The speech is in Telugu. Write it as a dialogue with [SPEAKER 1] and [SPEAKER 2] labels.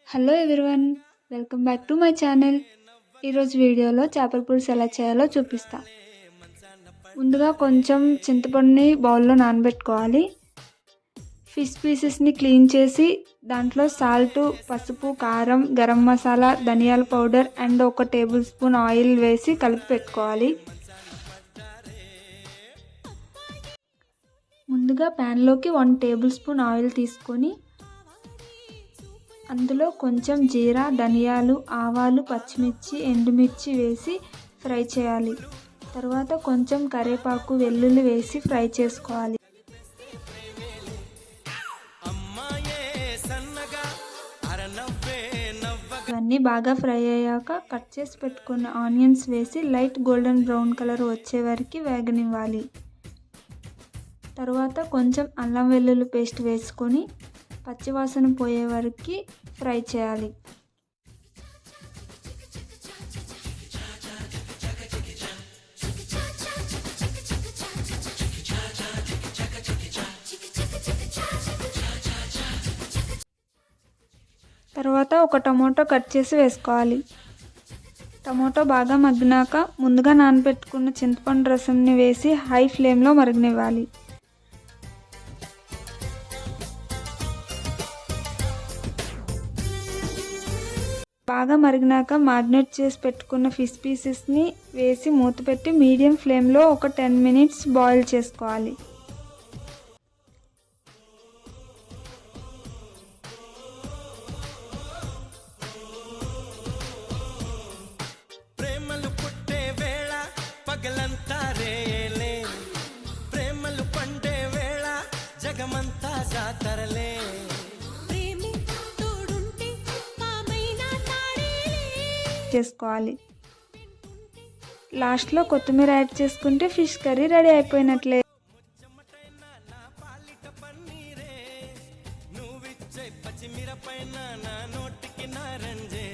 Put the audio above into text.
[SPEAKER 1] Hello everyone, welcome back to my channel. ఈరోజు వీడియోలో చేపల పులుసు ఎలా చేయాలో చూపిస్తా. ముందుగా కొంచెం చింతపండుని బౌల్లో నానబెట్టుకోవాలి. ఫిష్ పీసెస్ని క్లీన్ చేసి దాంట్లో సాల్ట్, పసుపు, కారం, గరం మసాలా, ధనియాల powder and 1 table spoon oil వేసి కలిపి పెట్టుకోవాలి. ముందుగా ప్యాన్లోకి 1 టేబుల్ స్పూన్ ఆయిల్ తీసుకొని అందులో కొంచెం జీరా, ధనియాలు, ఆవాలు, పచ్చిమిర్చి, ఎండుమిర్చి వేసి ఫ్రై చేయాలి. తర్వాత కొంచెం కరివేపాకు, వెల్లుల్లి వేసి ఫ్రై చేసుకోవాలి. ఇవన్నీ బాగా ఫ్రై అయ్యాక కట్ చేసి పెట్టుకున్న ఆనియన్స్ వేసి లైట్ గోల్డెన్ బ్రౌన్ కలర్ వచ్చే వరకు వేగనివ్వాలి. తర్వాత కొంచెం అల్లం వెల్లుల్లి పేస్ట్ వేసుకొని పచ్చివాసన పోయే వరకు ఫ్రై చేయాలి. తర్వాత ఒక టమాటో కట్ చేసి వేసుకోవాలి. టమాటో బాగా మగ్గినాక ముందుగా నానబెట్టుకున్న చింతపండు రసంని వేసి హై ఫ్లేమ్లో మరగనివ్వాలి. బాగా మరిగినాక మ్యారినేట్ చేసి పెట్టుకున్న ఫిష్ పీసెస్ని వేసి మూత పెట్టి మీడియం ఫ్లేమ్లో ఒక 10 మినిట్స్ బాయిల్ చేసుకోవాలి.
[SPEAKER 2] ప్రేమలు పుట్టే వేళ పగలంతా రేలే, ప్రేమలు పండే వేళ జగమంతా జాతరలే.
[SPEAKER 1] చేసుకోవాలి. లాస్ట్లో కొత్తిమీర యాడ్ చేసుకుంటే ఫిష్ కర్రీ రెడీ అయిపోయినట్లే.
[SPEAKER 2] నువ్విచ్చే పచ్చిమిరపైన నా నోటికి నారంజే.